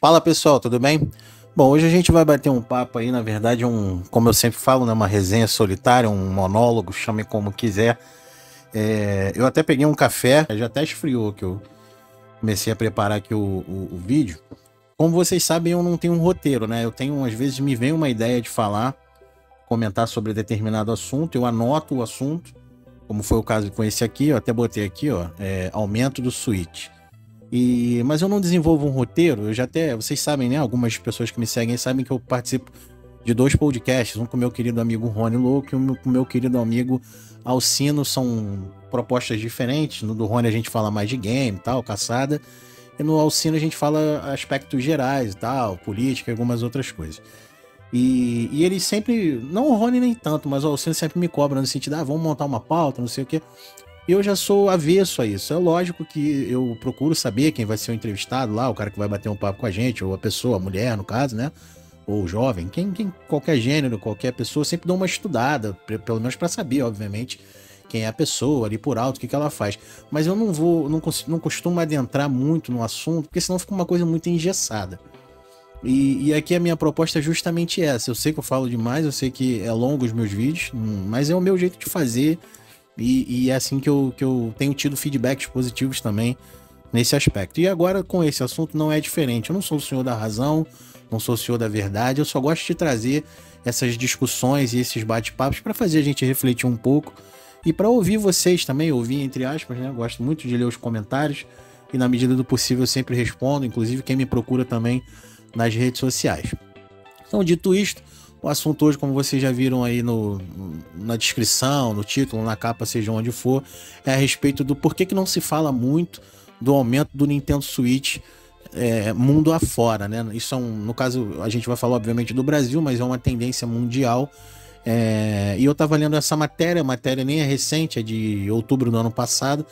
Fala pessoal, tudo bem? Bom, hoje a gente vai bater um papo aí, na verdade, como eu sempre falo, né, uma resenha solitária, um monólogo, chame como quiser. Eu até peguei um café, já até esfriou que eu comecei a preparar aqui o vídeo. Como vocês sabem, eu não tenho um roteiro, né? Eu tenho, às vezes, me vem uma ideia de falar, comentar sobre determinado assunto, eu anoto o assunto, como foi o caso com esse aqui, eu até botei aqui, ó, aumento do switch. Mas eu não desenvolvo um roteiro, vocês sabem, né? Algumas pessoas que me seguem sabem que eu participo de 2 podcasts, um com o meu querido amigo Rony Louco e um com o meu querido amigo Alcino. São propostas diferentes. No do Rony a gente fala mais de game e tal, caçada, e no Alcino a gente fala aspectos gerais e tal, política e algumas outras coisas. E ele sempre, não o Rony nem tanto, mas o Alcino sempre me cobra no sentido, vamos montar uma pauta, não sei o quê. Eu já sou avesso a isso. É lógico que eu procuro saber quem vai ser o entrevistado lá, o cara que vai bater um papo com a gente, ou a pessoa, a mulher, no caso, né? Ou o jovem, qualquer gênero, qualquer pessoa, sempre dou uma estudada, pelo menos para saber, obviamente, quem é a pessoa ali por alto, o que ela faz. Mas eu não costumo adentrar muito no assunto, porque senão fica uma coisa muito engessada. E aqui a minha proposta é justamente essa. Eu sei que eu falo demais, eu sei que é longo os meus vídeos, mas é o meu jeito de fazer. E é assim que eu tenho tido feedbacks positivos também nesse aspecto. E agora com esse assunto não é diferente. Eu não sou o senhor da razão, não sou o senhor da verdade. Eu só gosto de trazer essas discussões e esses bate-papos para fazer a gente refletir um pouco e para ouvir vocês também, ouvir entre aspas, né? Eu gosto muito de ler os comentários e na medida do possível eu sempre respondo, inclusive quem me procura também nas redes sociais. Então, dito isto, o assunto hoje, como vocês já viram aí na descrição, no título, na capa, seja onde for, é a respeito do porquê que não se fala muito do aumento do Nintendo Switch mundo afora, né? Isso no caso, a gente vai falar obviamente do Brasil, mas é uma tendência mundial. E eu tava lendo essa matéria, a matéria nem é recente, é de outubro do ano passado,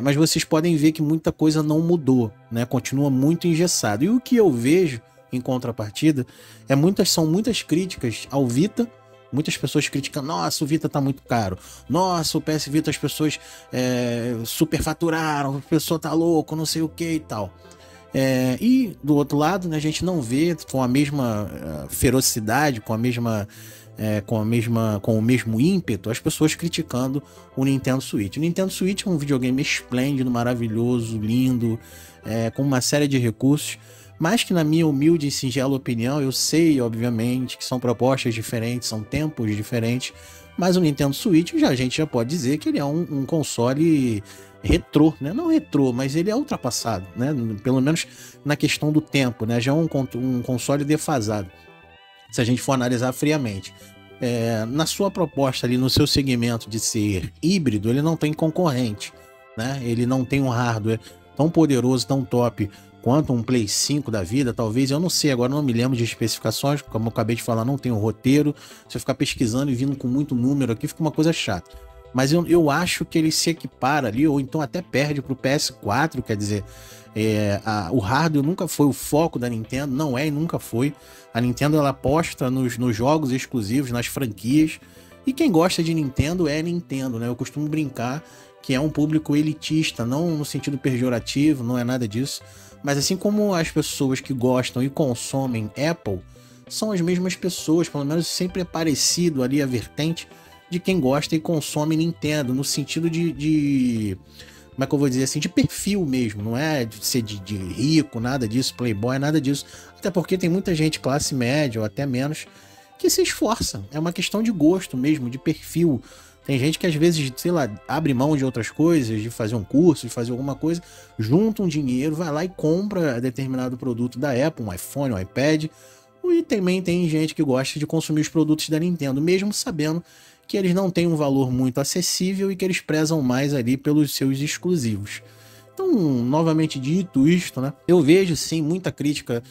mas vocês podem ver que muita coisa não mudou, né? Continua muito engessado. E o que eu vejo em contrapartida, são muitas críticas ao Vita. Muitas pessoas criticam, nossa, o Vita tá muito caro, nossa, o PS Vita as pessoas superfaturaram, a pessoa tá louco, não sei o que e tal. E do outro lado, né, a gente não vê com a mesma ferocidade, com o mesmo ímpeto, as pessoas criticando o Nintendo Switch. O Nintendo Switch é um videogame esplêndido, maravilhoso, lindo, com uma série de recursos, mas que na minha humilde e singela opinião, eu sei, obviamente, que são propostas diferentes, são tempos diferentes, mas o Nintendo Switch a gente já pode dizer que ele é um console retrô, né? Não retrô, mas ele é ultrapassado, né? Pelo menos na questão do tempo, né? Já é um console defasado, se a gente for analisar friamente. Na sua proposta ali, no seu segmento de ser híbrido, ele não tem concorrente, né? Ele não tem um hardware tão poderoso, tão top quanto um Play 5 da vida, talvez, eu não sei, agora não me lembro de especificações, como eu acabei de falar, não tem um roteiro, se eu ficar pesquisando e vindo com muito número aqui, fica uma coisa chata. Mas eu acho que ele se equipara ali, ou então até perde pro PS4, quer dizer, o hardware nunca foi o foco da Nintendo, não é e nunca foi. A Nintendo, ela aposta nos jogos exclusivos, nas franquias, e quem gosta de Nintendo é Nintendo, né? Eu costumo brincar que é um público elitista, não no sentido pejorativo, não é nada disso, mas assim como as pessoas que gostam e consomem Apple, são as mesmas pessoas, pelo menos sempre é parecido ali a vertente de quem gosta e consome Nintendo, no sentido como é que eu vou dizer assim, de perfil mesmo, não é de ser de rico, nada disso, playboy, nada disso, até porque tem muita gente classe média ou até menos que se esforça, é uma questão de gosto mesmo, de perfil. Tem gente que às vezes, sei lá, abre mão de outras coisas, de fazer um curso, de fazer alguma coisa, junta um dinheiro, vai lá e compra determinado produto da Apple, um iPhone, um iPad. E também tem gente que gosta de consumir os produtos da Nintendo, mesmo sabendo que eles não têm um valor muito acessível e que eles prezam mais ali pelos seus exclusivos. Então, novamente dito isto, né, eu vejo sim muita crítica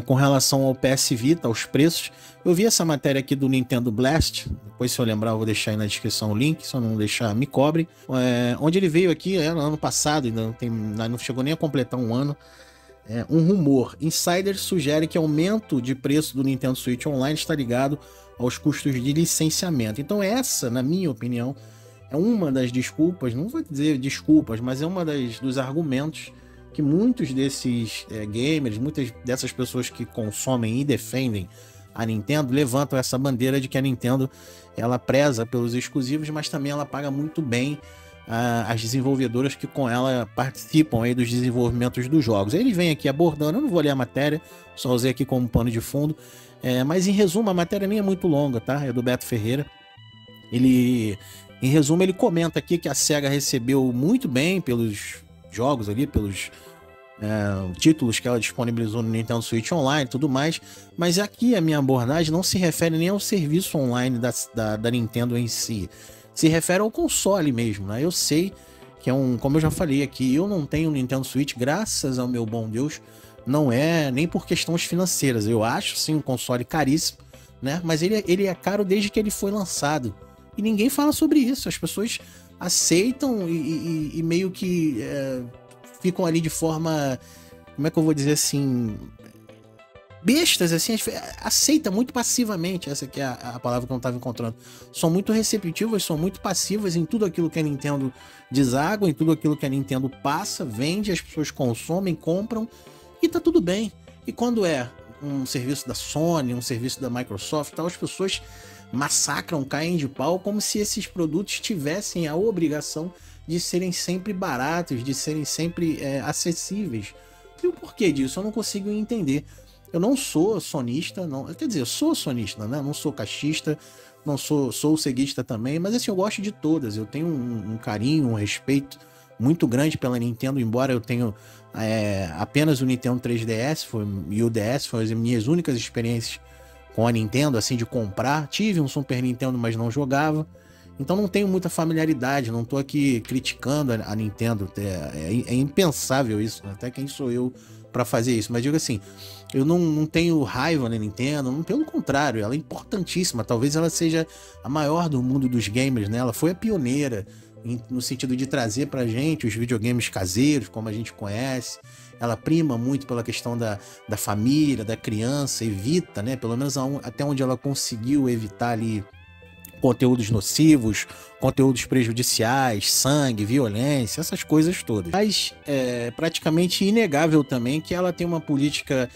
com relação ao PS Vita, aos preços. Eu vi essa matéria aqui do Nintendo Blast, depois se eu lembrar eu vou deixar aí na descrição o link, se eu não deixar me cobre, onde ele veio aqui no ano passado, ainda não chegou nem a completar um ano, um rumor. Insiders sugere que aumento de preço do Nintendo Switch Online está ligado aos custos de licenciamento. Então essa, na minha opinião, é uma das desculpas, não vou dizer desculpas, mas é uma dos argumentos que muitos desses gamers, muitas dessas pessoas que consomem e defendem a Nintendo levantam essa bandeira de que a Nintendo ela preza pelos exclusivos, mas também ela paga muito bem as desenvolvedoras que com ela participam aí dos desenvolvimentos dos jogos. Eles vêm aqui abordando, eu não vou ler a matéria, só usei aqui como pano de fundo, mas em resumo a matéria nem é muito longa, tá? É do Beto Ferreira. Em resumo, ele comenta aqui que a SEGA recebeu muito bem pelos jogos ali, pelos títulos que ela disponibilizou no Nintendo Switch Online e tudo mais, mas aqui a minha abordagem não se refere nem ao serviço online da Nintendo em si, se refere ao console mesmo, né? Eu sei que como eu já falei aqui, eu não tenho Nintendo Switch, graças ao meu bom Deus, não é nem por questões financeiras, eu acho sim um console caríssimo, né? Mas ele é caro desde que ele foi lançado, e ninguém fala sobre isso, as pessoas aceitam e meio que ficam ali de forma, como é que eu vou dizer assim, bestas, assim, aceita muito passivamente, essa aqui é a palavra que eu não estava encontrando. São muito receptivas, são muito passivas em tudo aquilo que a Nintendo deságua, em tudo aquilo que a Nintendo passa, vende, as pessoas consomem, compram, e tá tudo bem. E quando é um serviço da Sony, um serviço da Microsoft, tal, as pessoas massacram, caem de pau, como se esses produtos tivessem a obrigação de serem sempre baratos, de serem sempre acessíveis. E o porquê disso eu não consigo entender. Eu não sou sonista, não, quer dizer, eu sou sonista, né? Não sou caixista, não sou ceguista também, mas assim, eu gosto de todas. Eu tenho um carinho, um respeito muito grande pela Nintendo, embora eu tenha apenas o Nintendo 3DS e o DS, foram as minhas únicas experiências com a Nintendo, assim, de comprar. Tive um Super Nintendo, mas não jogava. Então não tenho muita familiaridade, não tô aqui criticando a Nintendo, é impensável isso, né? Até quem sou eu para fazer isso, mas digo assim, eu não tenho raiva na Nintendo, pelo contrário, ela é importantíssima, talvez ela seja a maior do mundo dos gamers, né? Ela foi a pioneira no sentido de trazer pra gente os videogames caseiros, como a gente conhece. Ela prima muito pela questão da família, da criança, evita, né? Pelo menos até onde ela conseguiu evitar ali conteúdos nocivos, conteúdos prejudiciais, sangue, violência, essas coisas todas. Mas é praticamente inegável também que ela tem uma política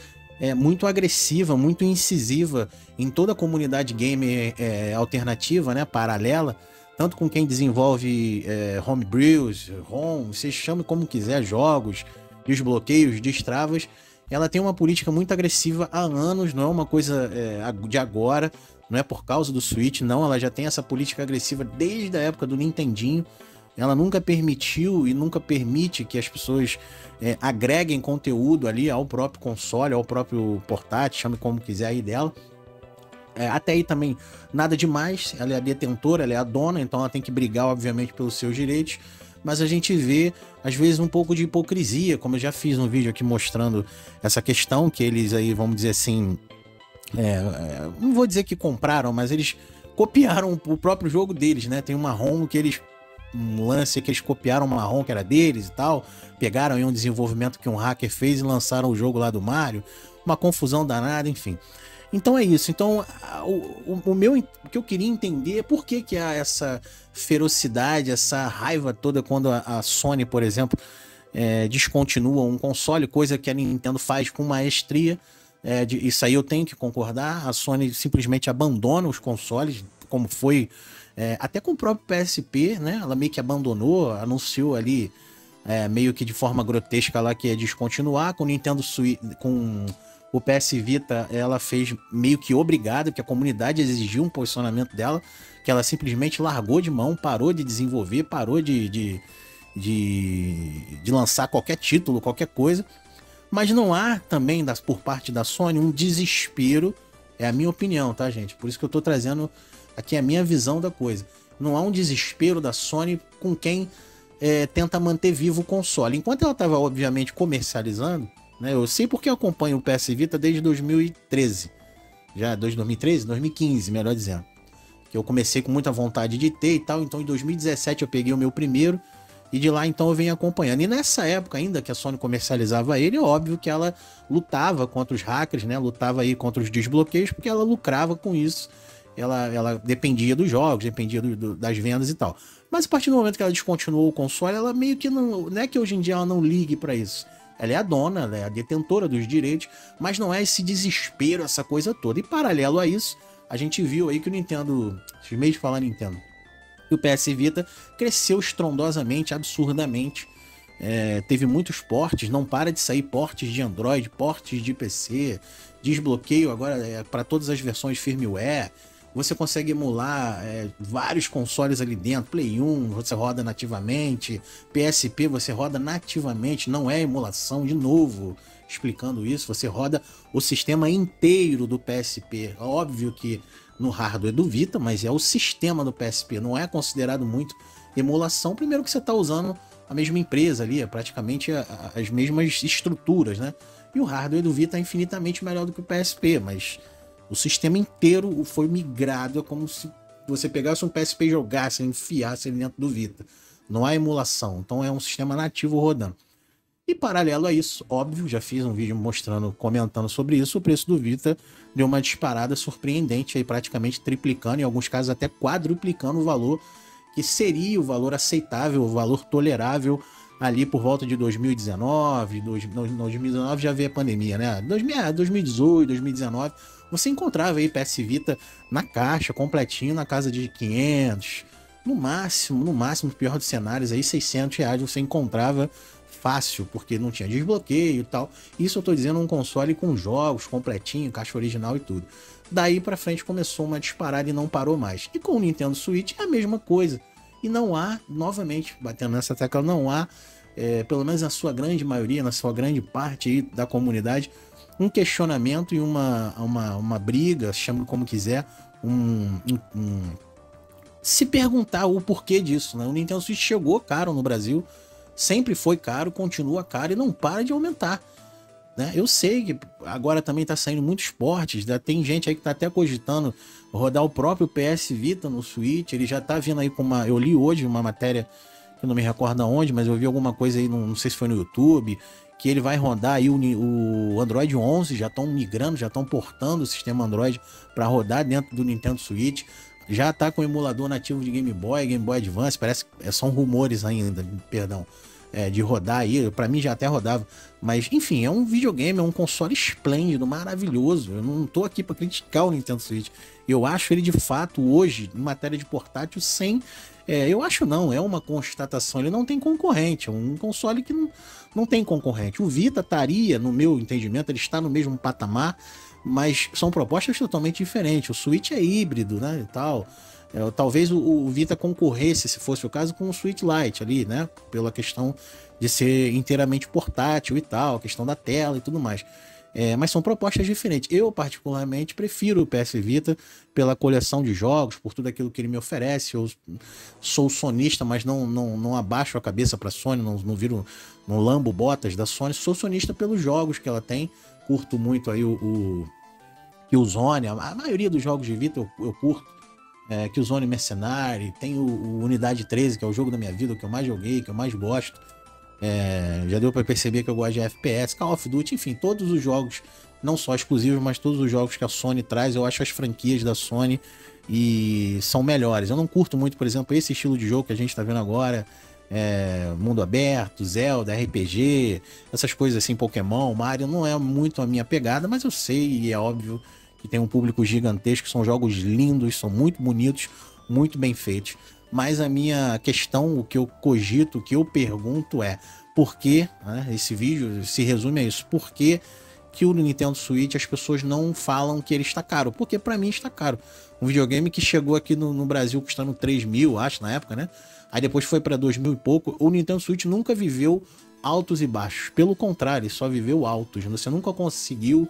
muito agressiva, muito incisiva em toda a comunidade gamer alternativa, né, paralela, tanto com quem desenvolve homebrews, você chama como quiser, jogos, desbloqueios, destravas. Ela tem uma política muito agressiva há anos, não é uma coisa de agora, não é por causa do Switch, não, ela já tem essa política agressiva desde a época do Nintendinho. Ela nunca permitiu e nunca permite que as pessoas agreguem conteúdo ali ao próprio console, ao próprio portátil, chame como quiser aí dela. Até aí também nada demais, ela é a detentora, ela é a dona, então ela tem que brigar, obviamente, pelos seus direitos. Mas a gente vê, às vezes, um pouco de hipocrisia, como eu já fiz um vídeo aqui mostrando essa questão, que eles aí, vamos dizer assim, não vou dizer que compraram, mas eles copiaram o próprio jogo deles, né? Tem uma ROM um lance que eles copiaram uma ROM que era deles e tal, pegaram aí um desenvolvimento que um hacker fez e lançaram o jogo lá do Mario, uma confusão danada, enfim. Então é isso. Então o que eu queria entender é por que há essa ferocidade, essa raiva toda quando a Sony, por exemplo, descontinua um console, coisa que a Nintendo faz com maestria. Isso aí eu tenho que concordar. A Sony simplesmente abandona os consoles, como foi até com o próprio PSP, né? Ela meio que abandonou, anunciou ali meio que de forma grotesca lá que ia descontinuar. Com o Nintendo Switch, com o PS Vita, ela fez meio que obrigada, porque a comunidade exigiu um posicionamento dela, que ela simplesmente largou de mão, parou de desenvolver, parou de lançar qualquer título, qualquer coisa. Mas não há também, por parte da Sony, um desespero, é a minha opinião, tá, gente? Por isso que eu tô trazendo aqui a minha visão da coisa. Não há um desespero da Sony com quem tenta manter vivo o console. Enquanto ela estava, obviamente, comercializando, né, eu sei porque eu acompanho o PS Vita desde 2013. Já 2013? 2015, melhor dizendo. Que eu comecei com muita vontade de ter e tal, então em 2017 eu peguei o meu primeiro, e de lá então eu venho acompanhando. E nessa época ainda que a Sony comercializava ele, é óbvio que ela lutava contra os hackers, né? Lutava aí contra os desbloqueios, porque ela lucrava com isso. Ela dependia dos jogos, dependia das vendas e tal. Mas a partir do momento que ela descontinuou o console, ela meio que não é que hoje em dia ela não ligue para isso. Ela é a dona, ela é a detentora dos direitos, mas não é esse desespero, essa coisa toda. E paralelo a isso, a gente viu aí que o Nintendo, esses meios de falar Nintendo, e o PS Vita cresceu estrondosamente, absurdamente. Teve muitos portes, não para de sair portes de Android, portes de PC, desbloqueio agora para todas as versões firmware. Você consegue emular vários consoles ali dentro. Play 1 você roda nativamente, PSP você roda nativamente, não é emulação, de novo explicando isso, você roda o sistema inteiro do PSP. Óbvio que no hardware do Vita, mas é o sistema do PSP, não é considerado muito emulação. Primeiro que você está usando a mesma empresa ali, é praticamente as mesmas estruturas, né? E o hardware do Vita é infinitamente melhor do que o PSP, mas o sistema inteiro foi migrado, é como se você pegasse um PSP e jogasse, enfiasse ele dentro do Vita. Não há emulação, então é um sistema nativo rodando. E paralelo a isso, óbvio, já fiz um vídeo mostrando, comentando sobre isso, o preço do Vita deu uma disparada surpreendente, aí praticamente triplicando, em alguns casos até quadruplicando o valor, que seria o valor aceitável, o valor tolerável ali por volta de 2019, 2019 já veio a pandemia, né? 2018, 2019, você encontrava aí PS Vita na caixa, completinho, na casa de 500, no máximo, pior dos cenários, aí 600 reais você encontrava fácil, porque não tinha desbloqueio e tal. Isso eu tô dizendo um console com jogos completinho, caixa original e tudo. Daí pra frente começou uma disparada e não parou mais. E com o Nintendo Switch é a mesma coisa. E não há, novamente, batendo nessa tecla, não há, pelo menos na sua grande maioria, na sua grande parte aí da comunidade, um questionamento e uma briga, chame como quiser, se perguntar o porquê disso, né? O Nintendo Switch chegou caro no Brasil, sempre foi caro, continua caro e não para de aumentar, né? Eu sei que agora também tá saindo muitos portes, tem gente aí que tá até cogitando rodar o próprio PS Vita no Switch, ele já tá vindo aí com eu li hoje uma matéria, que eu não me recordo aonde, mas eu vi alguma coisa aí, não sei se foi no YouTube, que ele vai rodar aí o Android 11, já estão migrando, já estão portando o sistema Android para rodar dentro do Nintendo Switch, já tá com o emulador nativo de Game Boy Advance, parece que são rumores ainda, perdão, de rodar aí, para mim já até rodava, mas enfim, é um videogame, é um console esplêndido, maravilhoso. Eu não tô aqui para criticar o Nintendo Switch, eu acho ele de fato hoje, em matéria de portátil, eu acho não, é uma constatação, ele não tem concorrente, é um console que não tem concorrente. O Vita estaria, no meu entendimento, ele está no mesmo patamar, mas são propostas totalmente diferentes. O Switch é híbrido, né, e tal. Talvez o Vita concorresse, se fosse o caso, com o Switch Lite ali, né, pela questão de ser inteiramente portátil e tal, a questão da tela e tudo mais. Mas são propostas diferentes. Eu, particularmente, prefiro o PS Vita pela coleção de jogos, por tudo aquilo que ele me oferece. Eu sou sonista, mas não abaixo a cabeça para a Sony, não lambo botas da Sony. Sou sonista pelos jogos que ela tem. Curto muito aí o Killzone, a maioria dos jogos de Vita eu curto. Killzone Mercenary, tem o Unidade 13, que é o jogo da minha vida, que eu mais joguei, que eu mais gosto. Já deu para perceber que eu gosto de FPS, Call of Duty, enfim, todos os jogos, não só exclusivos, mas todos os jogos que a Sony traz, eu acho as franquias da Sony e são melhores. Eu não curto muito, por exemplo, esse estilo de jogo que a gente tá vendo agora, mundo aberto, Zelda, RPG, essas coisas assim, Pokémon, Mario, não é muito a minha pegada, mas eu sei e é óbvio que tem um público gigantesco, são jogos lindos, são muito bonitos, muito bem feitos. Mas a minha questão, o que eu cogito, o que eu pergunto é por que, né, esse vídeo se resume a isso, por que o Nintendo Switch as pessoas não falam que ele está caro? Porque para mim está caro. Um videogame que chegou aqui no Brasil custando 3 mil, acho, na época, né? Aí depois foi para 2 mil e pouco. O Nintendo Switch nunca viveu altos e baixos. Pelo contrário, só viveu altos. Você nunca conseguiu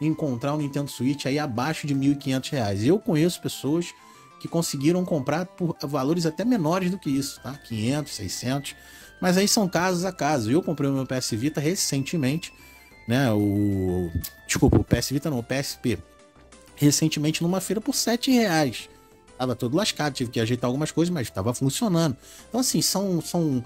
encontrar um Nintendo Switch aí abaixo de R$ 1.500. Eu conheço pessoas que conseguiram comprar por valores até menores do que isso, tá? 500, 600, mas aí são casos a casos. Eu comprei o meu PS Vita recentemente, né? O PS Vita não, o PSP, recentemente numa feira por R$7. Tava todo lascado, tive que ajeitar algumas coisas, mas estava funcionando. Então assim, são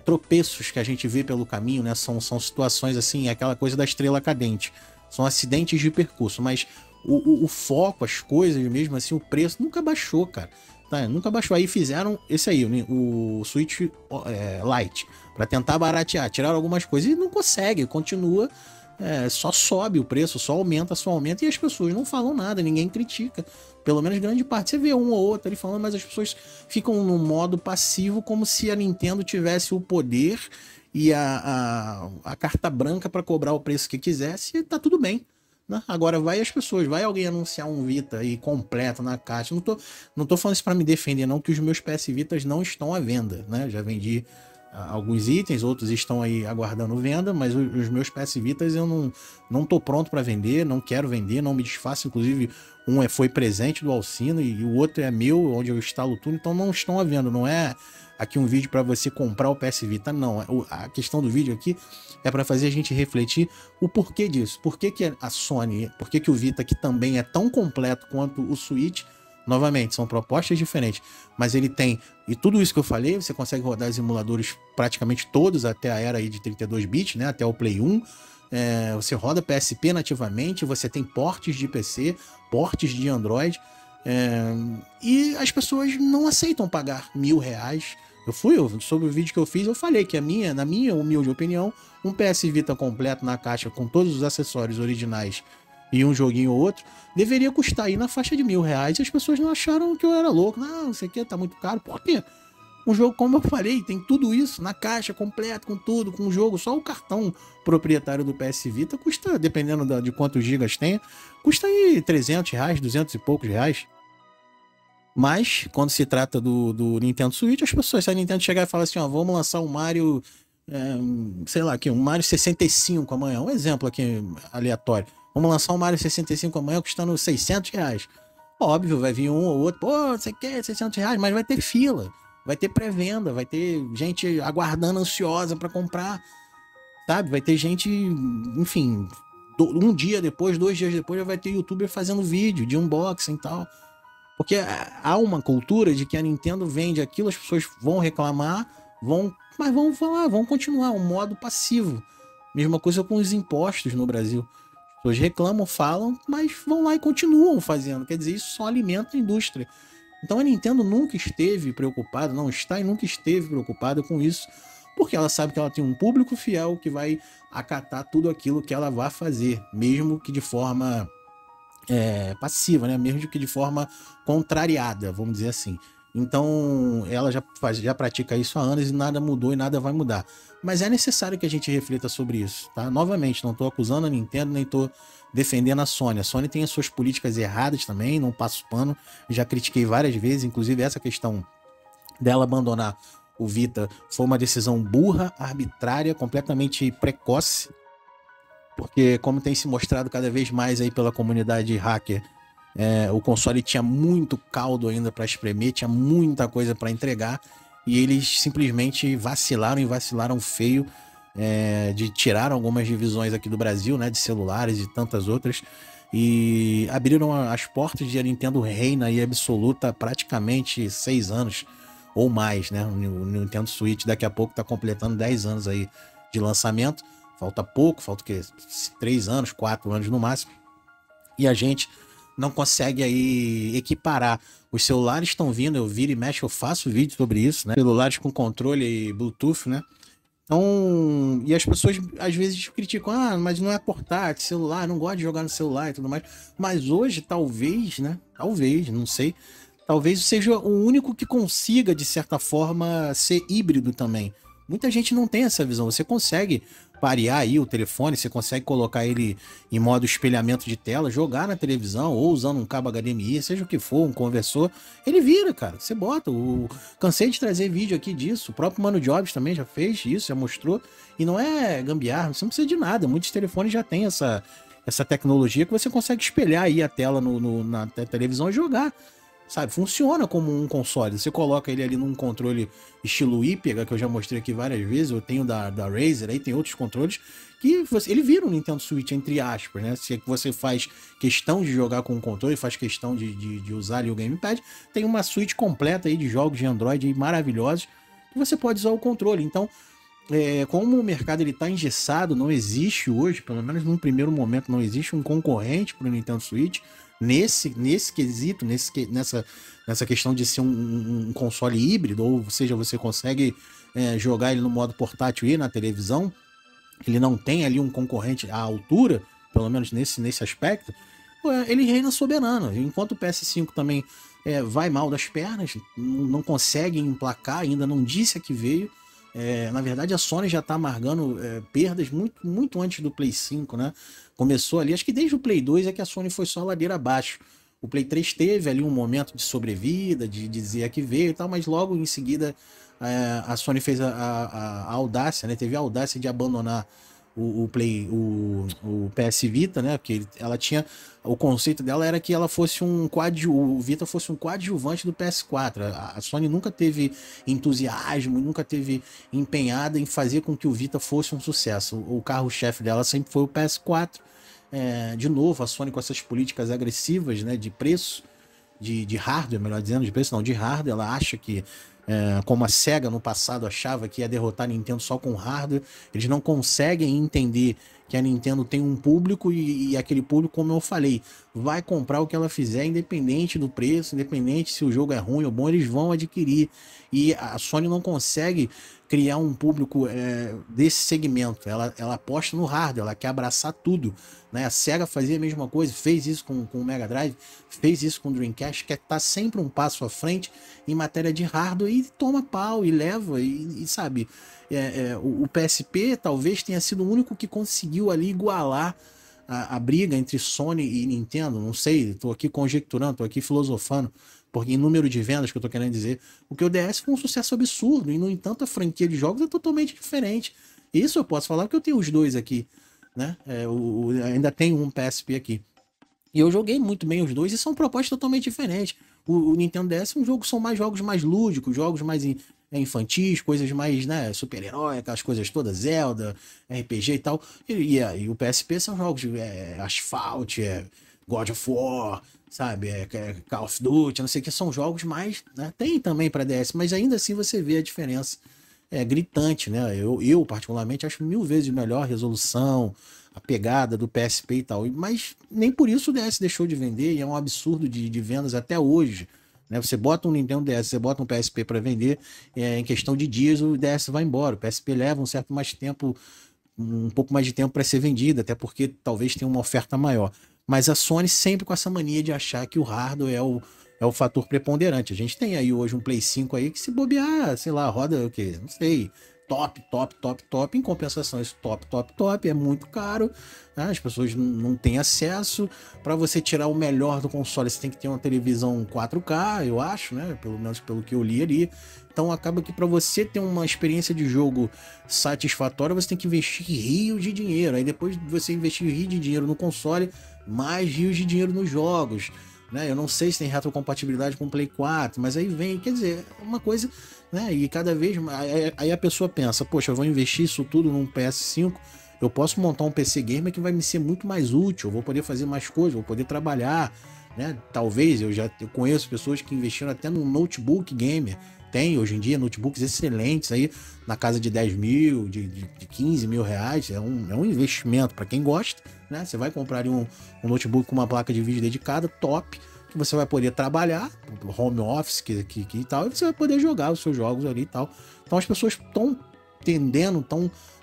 tropeços que a gente vê pelo caminho, né? São situações assim, aquela coisa da estrela cadente. São acidentes de percurso, mas o foco, as coisas mesmo assim, o preço nunca baixou, cara. tá? Nunca baixou. Aí fizeram esse aí, o Switch Lite, para tentar baratear, tiraram algumas coisas e não consegue, continua, só sobe o preço, só aumenta, e as pessoas não falam nada, ninguém critica. Pelo menos grande parte. Você vê um ou outro ali falando, mas as pessoas ficam no modo passivo, como se a Nintendo tivesse o poder e a carta branca para cobrar o preço que quisesse, e tá tudo bem. Né? Agora vai alguém anunciar um Vita aí completo na caixa. Não tô falando isso para me defender, não, que os meus PS Vitas não estão à venda, né? Já vendi alguns itens, outros estão aí aguardando venda, mas os meus PS Vitas eu não tô pronto para vender, não quero vender, não me desfaço. Inclusive, um foi presente do Alcino e o outro é meu, onde eu instalo tudo, então não estão à venda. Não é aqui um vídeo para você comprar o PS Vita, não. A questão do vídeo aqui é para fazer a gente refletir o porquê disso. Por que a Sony, por que o Vita, que também é tão completo quanto o Switch, novamente, são propostas diferentes, mas ele tem, e tudo isso que eu falei, você consegue rodar os emuladores praticamente todos até a era aí de 32 bits, né, até o Play 1, você roda PSP nativamente, você tem portes de PC, portes de Android, e as pessoas não aceitam pagar R$1.000. Sobre o vídeo que eu fiz, eu falei que na minha humilde opinião, um PS Vita completo na caixa com todos os acessórios originais e um joguinho ou outro, deveria custar aí na faixa de R$1.000, e as pessoas não acharam que eu era louco. Não sei o que, tá muito caro. Por quê? Um jogo, como eu falei, tem tudo isso na caixa, completo, com tudo, com o jogo. Só o cartão proprietário do PS Vita custa, dependendo de quantos gigas tem, custa aí R$300, 200 e poucos reais. Mas, quando se trata do Nintendo Switch, as pessoas, se a Nintendo chegar e falar assim, ó, vamos lançar um Mario, sei lá, aqui, um Mario 65 amanhã, um exemplo aqui aleatório. Vamos lançar um Mario 65 amanhã custando R$600. Óbvio, vai vir um ou outro, pô, você quer R$600, mas vai ter fila, vai ter pré-venda, vai ter gente aguardando ansiosa para comprar, sabe? Vai ter gente, enfim, um dia depois, 2 dias depois, já vai ter youtuber fazendo vídeo de unboxing e tal. Porque há uma cultura de que a Nintendo vende aquilo, as pessoas vão reclamar, mas vão falar, vão continuar, um modo passivo. Mesma coisa com os impostos no Brasil. As pessoas reclamam, falam, mas vão lá e continuam fazendo. Quer dizer, isso só alimenta a indústria. Então a Nintendo nunca esteve preocupada, não está e nunca esteve preocupada com isso, porque ela sabe que ela tem um público fiel que vai acatar tudo aquilo que ela vai fazer, mesmo que de forma passiva, né? Mesmo que de forma contrariada, vamos dizer assim. Então, ela já pratica isso há anos e nada mudou e nada vai mudar. Mas é necessário que a gente reflita sobre isso, tá? Novamente, não estou acusando a Nintendo, nem estou defendendo a Sony. A Sony tem as suas políticas erradas também, não passo pano. Já critiquei várias vezes, inclusive essa questão dela abandonar o Vita foi uma decisão burra, arbitrária, completamente precoce. Porque, como tem se mostrado cada vez mais aí pela comunidade hacker, o console tinha muito caldo ainda para espremer, tinha muita coisa para entregar, e eles simplesmente vacilaram e vacilaram feio, de tirar algumas divisões aqui do Brasil, né, de celulares e tantas outras, e abriram as portas de a Nintendo reina e absoluta praticamente 6 anos ou mais, né? O Nintendo Switch daqui a pouco está completando 10 anos aí de lançamento. Falta pouco, falta o quê? 3 anos, 4 anos no máximo. E a gente não consegue aí equiparar. Os celulares estão vindo, eu viro e mexo, eu faço vídeo sobre isso, né? Celulares com controle e Bluetooth, né? Então, e as pessoas às vezes criticam, mas não é portátil, celular, não gosto de jogar no celular e tudo mais. Mas hoje, talvez, né? Talvez, não sei. Talvez seja o único que consiga, de certa forma, ser híbrido também. Muita gente não tem essa visão. Você consegue parear aí o telefone, você consegue colocar ele em modo espelhamento de tela, jogar na televisão ou usando um cabo HDMI, seja o que for, um conversor, ele vira, cara. Você bota. Cansei de trazer vídeo aqui disso. O próprio Mano Jobs também já fez isso, já mostrou. E não é gambiarra, você não precisa de nada. Muitos telefones já têm essa tecnologia que você consegue espelhar aí a tela na televisão e jogar. Sabe, funciona como um console. Você coloca ele ali num controle estilo Hypega, que eu já mostrei aqui várias vezes. Eu tenho da Razer, aí tem outros controles que ele vira um Nintendo Switch, entre aspas, né? Se você faz questão de jogar com o controle, faz questão de usar ali o Gamepad, tem uma Switch completa aí de jogos de Android aí maravilhosos que você pode usar o controle. Então, como o mercado ele tá engessado, não existe hoje, pelo menos num primeiro momento, não existe um concorrente para o Nintendo Switch. nesse quesito, nessa questão de ser um console híbrido, ou seja, você consegue jogar ele no modo portátil e na televisão, ele não tem ali um concorrente à altura, pelo menos nesse aspecto, ele reina soberano. Enquanto o PS5 também vai mal das pernas, não consegue emplacar, ainda não disse a que veio. Na verdade, a Sony já tá amargando perdas muito, muito antes do Play 5, né? Começou ali, acho que desde o Play 2 é que a Sony foi só ladeira abaixo. O Play 3 teve ali um momento de sobrevida, de dizer a que veio e tal, mas logo em seguida a Sony fez a audácia, né? Teve a audácia de abandonar o PS Vita, né? Porque ela tinha. O conceito dela era que ela fosse o Vita fosse um coadjuvante do PS4. A Sony nunca teve entusiasmo, nunca teve empenhada em fazer com que o Vita fosse um sucesso. O carro-chefe dela sempre foi o PS4. De novo, a Sony com essas políticas agressivas, né? De preço, de hardware, melhor dizendo, de preço não, de hardware. Ela acha que como a SEGA no passado achava que ia derrotar a Nintendo só com hardware, eles não conseguem entender que a Nintendo tem um público e aquele público, como eu falei, vai comprar o que ela fizer, independente do preço, independente se o jogo é ruim ou bom, eles vão adquirir. E a Sony não consegue criar um público desse segmento. Ela aposta no hardware, ela quer abraçar tudo, né? A SEGA fazia a mesma coisa, fez isso com o Mega Drive, fez isso com o Dreamcast, quer estar sempre um passo à frente em matéria de hardware e toma pau e leva e sabe, o PSP talvez tenha sido o único que conseguiu ali igualar a briga entre Sony e Nintendo. Não sei, tô aqui conjecturando, tô aqui filosofando, porque em número de vendas que eu tô querendo dizer, porque o DS foi um sucesso absurdo e no entanto a franquia de jogos é totalmente diferente. Isso eu posso falar porque eu tenho os dois aqui, né? Ainda tenho um PSP aqui. E eu joguei muito bem os dois e são propostas totalmente diferentes. O Nintendo DS são mais jogos mais lúdicos, jogos mais infantis, coisas mais, né, super-herói, aquelas coisas todas, Zelda, RPG e tal. E o PSP são jogos Asphalt, God of War, sabe, Call of Duty, não sei o que, são jogos mais, né, tem também para DS, mas ainda assim você vê a diferença gritante, né? Eu particularmente acho 1000 vezes melhor a resolução, a pegada do PSP e tal, mas nem por isso o DS deixou de vender e é um absurdo de vendas até hoje, né? Você bota um Nintendo DS, você bota um PSP para vender, em questão de dias o DS vai embora, o PSP leva um pouco mais de tempo para ser vendido, até porque talvez tenha uma oferta maior. Mas a Sony sempre com essa mania de achar que o hardware é o fator preponderante. A gente tem aí hoje um Play 5 aí que se bobear, sei lá, roda o quê? Não sei. Top, top, top, top. Em compensação, esse top, top, top é muito caro, né? As pessoas não têm acesso. Para você tirar o melhor do console, você tem que ter uma televisão 4K, eu acho, né? Pelo menos pelo que eu li ali. Então acaba que para você ter uma experiência de jogo satisfatória, você tem que investir rios de dinheiro. Aí depois de você investir rios de dinheiro no console, mais rios de dinheiro nos jogos, né? Eu não sei se tem retrocompatibilidade com o Play 4, mas aí vem, quer dizer, é uma coisa, né? E cada vez mais, aí a pessoa pensa, poxa, eu vou investir isso tudo num PS5, eu posso montar um PC gamer que vai me ser muito mais útil, eu vou poder fazer mais coisas, vou poder trabalhar, né? Talvez, eu conheço pessoas que investiram até num notebook gamer. Tem hoje em dia notebooks excelentes aí na casa de 10 mil, de 15 mil reais. É um investimento para quem gosta, né? Você vai comprar ali um notebook com uma placa de vídeo dedicada, top, que você vai poder trabalhar, home office que e tal, e você vai poder jogar os seus jogos ali e tal. Então as pessoas estão tendendo,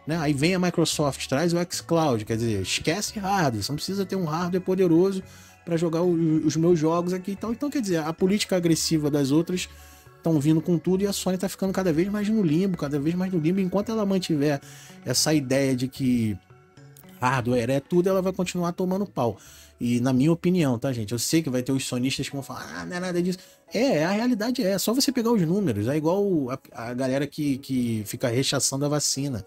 né? Aí vem a Microsoft, traz o xCloud, quer dizer, esquece hardware, você não precisa ter um hardware poderoso para jogar os meus jogos aqui e tal. Então, quer dizer, a política agressiva das outras estão vindo com tudo e a Sony está ficando cada vez mais no limbo, enquanto ela mantiver essa ideia de que hardware é tudo, ela vai continuar tomando pau. E na minha opinião, tá, gente? Eu sei que vai ter os sonistas que vão falar, não é nada disso. A realidade é só você pegar os números, é igual a galera que fica rechaçando a vacina.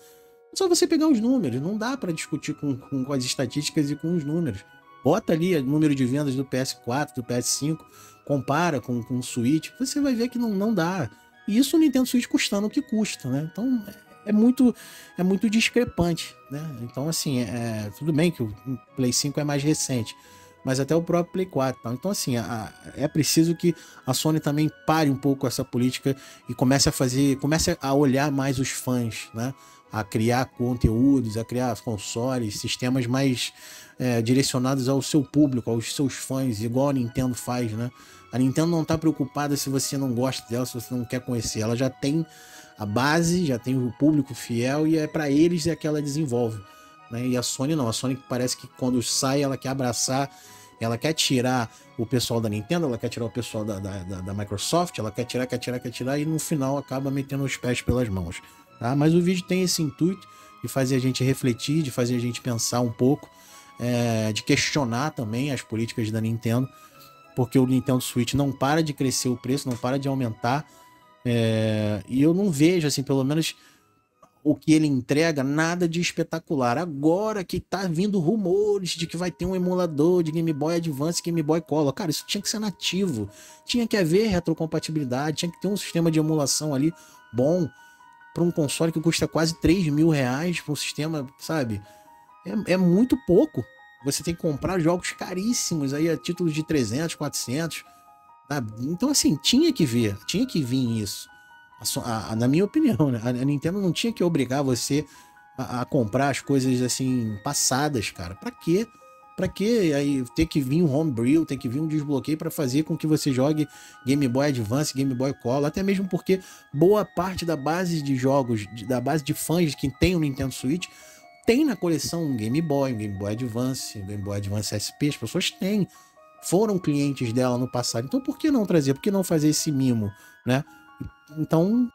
É só você pegar os números, não dá para discutir com as estatísticas e com os números. Bota ali o número de vendas do PS4, do PS5, compara com o Switch, você vai ver que não dá. E isso o Nintendo Switch custando o que custa, né? Então é muito discrepante, né? Então assim, tudo bem que o Play 5 é mais recente, mas até o próprio Play 4. Tá? Então, assim, é preciso que a Sony também pare um pouco essa política e comece a olhar mais os fãs, né? A criar conteúdos, a criar consoles, sistemas mais direcionados ao seu público, aos seus fãs, igual a Nintendo faz, né? A Nintendo não tá preocupada se você não gosta dela, se você não quer conhecer. Ela já tem a base, já tem o público fiel e é para eles que ela desenvolve. Né? E a Sony não, a Sony parece que quando sai ela quer abraçar, ela quer tirar o pessoal da Nintendo, ela quer tirar o pessoal da Microsoft, ela quer tirar e no final acaba metendo os pés pelas mãos. Tá? Mas o vídeo tem esse intuito de fazer a gente refletir, de fazer a gente pensar um pouco, de questionar também as políticas da Nintendo, porque o Nintendo Switch não para de crescer o preço, não para de aumentar, e eu não vejo, assim, pelo menos o que ele entrega, nada de espetacular. Agora que tá vindo rumores de que vai ter um emulador de Game Boy Advance e Game Boy Color. Cara, isso tinha que ser nativo. Tinha que haver retrocompatibilidade, tinha que ter um sistema de emulação ali bom para um console que custa quase R$ 3.000 para um sistema, sabe? É muito pouco. Você tem que comprar jogos caríssimos aí a títulos de 300, 400. Sabe? Então, assim, tinha que vir isso. Na minha opinião, né? A Nintendo não tinha que obrigar você a comprar as coisas assim passadas, cara. Pra quê? Pra quê? Aí ter que vir um homebrew, tem que vir um desbloqueio para fazer com que você jogue Game Boy Advance, Game Boy Color, até mesmo porque boa parte da base de jogos, da base de fãs que tem o Nintendo Switch, tem na coleção um Game Boy, um Game Boy Advance, um Game Boy Advance SP, as pessoas têm, foram clientes dela no passado. Então por que não trazer? Por que não fazer esse mimo, né? Então,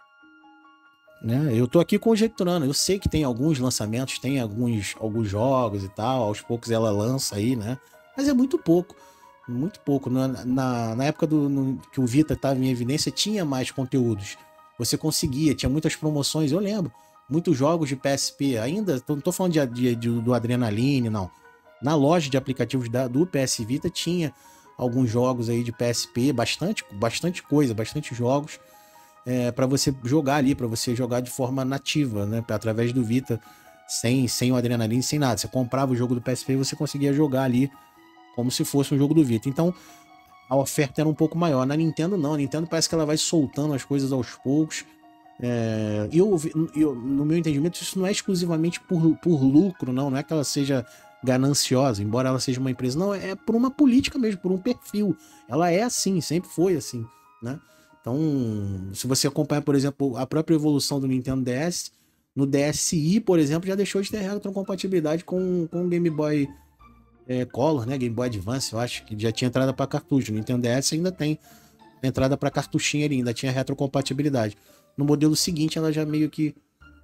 né, eu tô aqui conjecturando. Eu sei que tem alguns lançamentos, tem alguns jogos e tal, aos poucos ela lança aí, né? Mas é muito pouco. Muito pouco. Na época que o Vita estava em evidência, tinha mais conteúdos. Você conseguia, tinha muitas promoções, eu lembro. Muitos jogos de PSP, ainda, não tô falando do Adrenaline, não. Na loja de aplicativos do PS Vita tinha alguns jogos aí de PSP, bastante coisa, bastante jogos para você jogar ali, para você jogar de forma nativa, né? Através do Vita, sem o Adrenaline, sem nada. Você comprava o jogo do PSP e você conseguia jogar ali como se fosse um jogo do Vita. Então, a oferta era um pouco maior. Na Nintendo, não. A Nintendo parece que ela vai soltando as coisas aos poucos. No meu entendimento, isso não é exclusivamente por lucro, não. Não é que ela seja gananciosa, embora ela seja uma empresa. Não, é por uma política mesmo, por um perfil. Ela é assim, sempre foi assim, né? Então, se você acompanhar, por exemplo, a própria evolução do Nintendo DS, no DSi, por exemplo, já deixou de ter retrocompatibilidade com o Game Boy Color, né? Game Boy Advance, eu acho que já tinha entrada para cartucho. No Nintendo DS ainda tem entrada para cartuchinha ali, ainda tinha retrocompatibilidade. No modelo seguinte, ela já meio que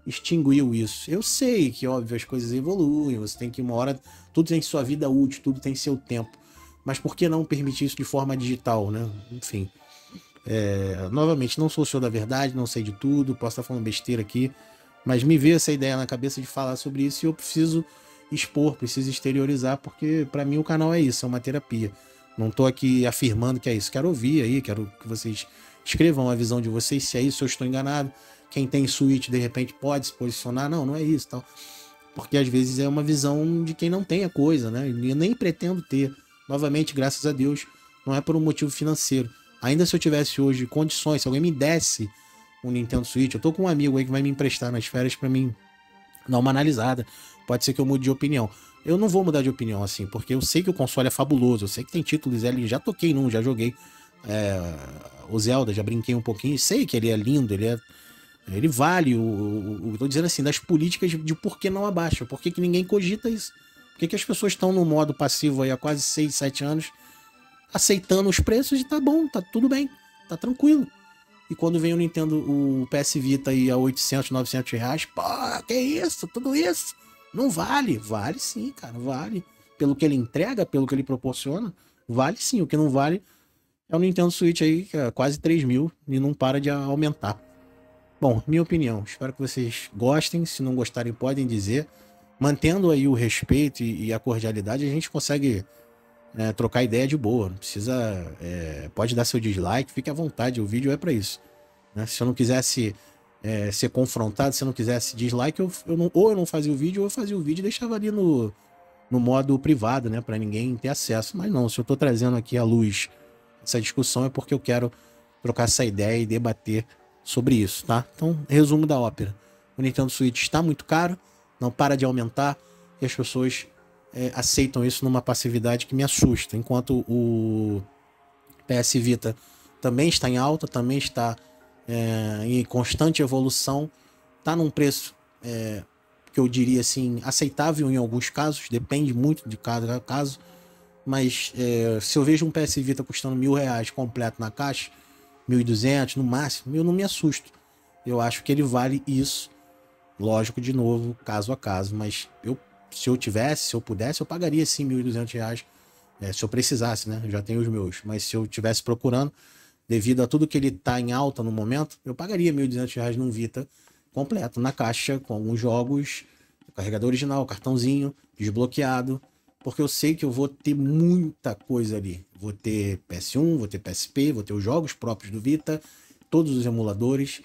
extinguiu isso. Eu sei que, óbvio, as coisas evoluem, você tem que uma hora, tudo tem sua vida útil, tudo tem seu tempo. Mas por que não permitir isso de forma digital, né? Enfim. Novamente, não sou o senhor da verdade, não sei de tudo, posso estar falando besteira aqui, mas me veio essa ideia na cabeça de falar sobre isso e eu preciso expor, preciso exteriorizar, porque para mim o canal é isso, é uma terapia. Não tô aqui afirmando que é isso, quero ouvir aí, quero que vocês escrevam a visão de vocês, se é isso, se eu estou enganado. Quem tem Switch, de repente, pode se posicionar, não é isso, tal. Porque às vezes é uma visão de quem não tem a coisa, né? Eu nem pretendo ter. Novamente, graças a Deus, não é por um motivo financeiro. Ainda se eu tivesse hoje condições, se alguém me desse um Nintendo Switch, eu tô com um amigo aí que vai me emprestar nas férias para mim dar uma analisada. Pode ser que eu mude de opinião. Eu não vou mudar de opinião assim, porque eu sei que o console é fabuloso, eu sei que tem títulos ali, já toquei num, já joguei o Zelda, já brinquei um pouquinho, sei que ele é lindo, ele vale tô dizendo assim, das políticas de por que não abaixa, por que ninguém cogita isso? Por que as pessoas estão no modo passivo aí há quase 6, 7 anos aceitando os preços e tá bom, tá tudo bem, tá tranquilo. E quando vem o Nintendo, o PS Vita aí a 800, 900 reais, pô, que isso, tudo isso? Não vale. Vale sim, cara, vale. Pelo que ele entrega, pelo que ele proporciona, vale sim. O que não vale é o Nintendo Switch aí, que é quase 3.000 e não para de aumentar. Bom, minha opinião, espero que vocês gostem, se não gostarem podem dizer. Mantendo aí o respeito e a cordialidade, a gente consegue trocar ideia de boa, não precisa, pode dar seu dislike, fique à vontade, o vídeo é para isso, né? Se eu não quisesse ser confrontado, se eu não quisesse dislike, ou eu não fazia o vídeo, ou eu fazia o vídeo e deixava ali no modo privado, né, para ninguém ter acesso. Mas não, se eu estou trazendo aqui à luz essa discussão é porque eu quero trocar essa ideia e debater sobre isso, tá? Então, resumo da ópera. O Nintendo Switch está muito caro, não para de aumentar e as pessoas aceitam isso numa passividade que me assusta, enquanto o PS Vita também está em alta, também está em constante evolução, está num preço que eu diria assim, aceitável em alguns casos, depende muito de cada caso, mas se eu vejo um PS Vita custando R$ 1.000 completo na caixa, 1.200 no máximo, eu não me assusto. Eu acho que ele vale isso, lógico, de novo, caso a caso, mas se eu pudesse, eu pagaria sim R$ 1.200, se eu precisasse, né? Eu já tenho os meus, mas se eu estivesse procurando, devido a tudo que ele tá em alta no momento, eu pagaria R$ 1.200 num Vita completo, na caixa, com alguns jogos, carregador original, cartãozinho, desbloqueado, porque eu sei que eu vou ter muita coisa ali. Vou ter PS1, vou ter PSP, vou ter os jogos próprios do Vita, todos os emuladores,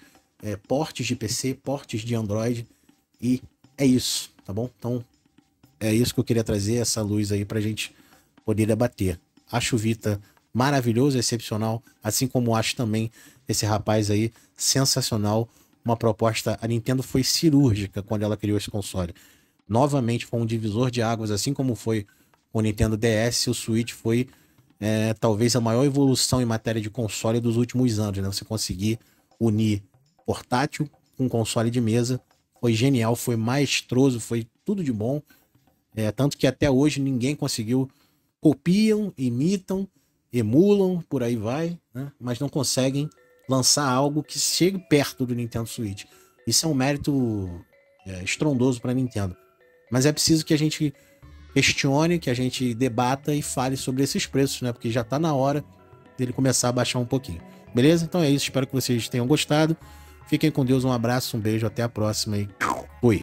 portes de PC, portes de Android, e é isso, tá bom? Então, é isso que eu queria trazer, essa luz aí pra gente poder debater. Acho o Vita maravilhoso, excepcional, assim como acho também esse rapaz aí sensacional. Uma proposta, a Nintendo foi cirúrgica quando ela criou esse console. Novamente foi um divisor de águas, assim como foi o Nintendo DS, o Switch foi talvez a maior evolução em matéria de console dos últimos anos, né? Você conseguir unir portátil com console de mesa, foi genial, foi maestroso, foi tudo de bom. Tanto que até hoje ninguém conseguiu, copiam, imitam, emulam, por aí vai, né? Mas não conseguem lançar algo que chegue perto do Nintendo Switch. Isso é um mérito estrondoso para a Nintendo. Mas é preciso que a gente questione, que a gente debata e fale sobre esses preços, né? Porque já tá na hora dele começar a baixar um pouquinho. Beleza? Então é isso, espero que vocês tenham gostado. Fiquem com Deus, um abraço, um beijo, até a próxima e fui!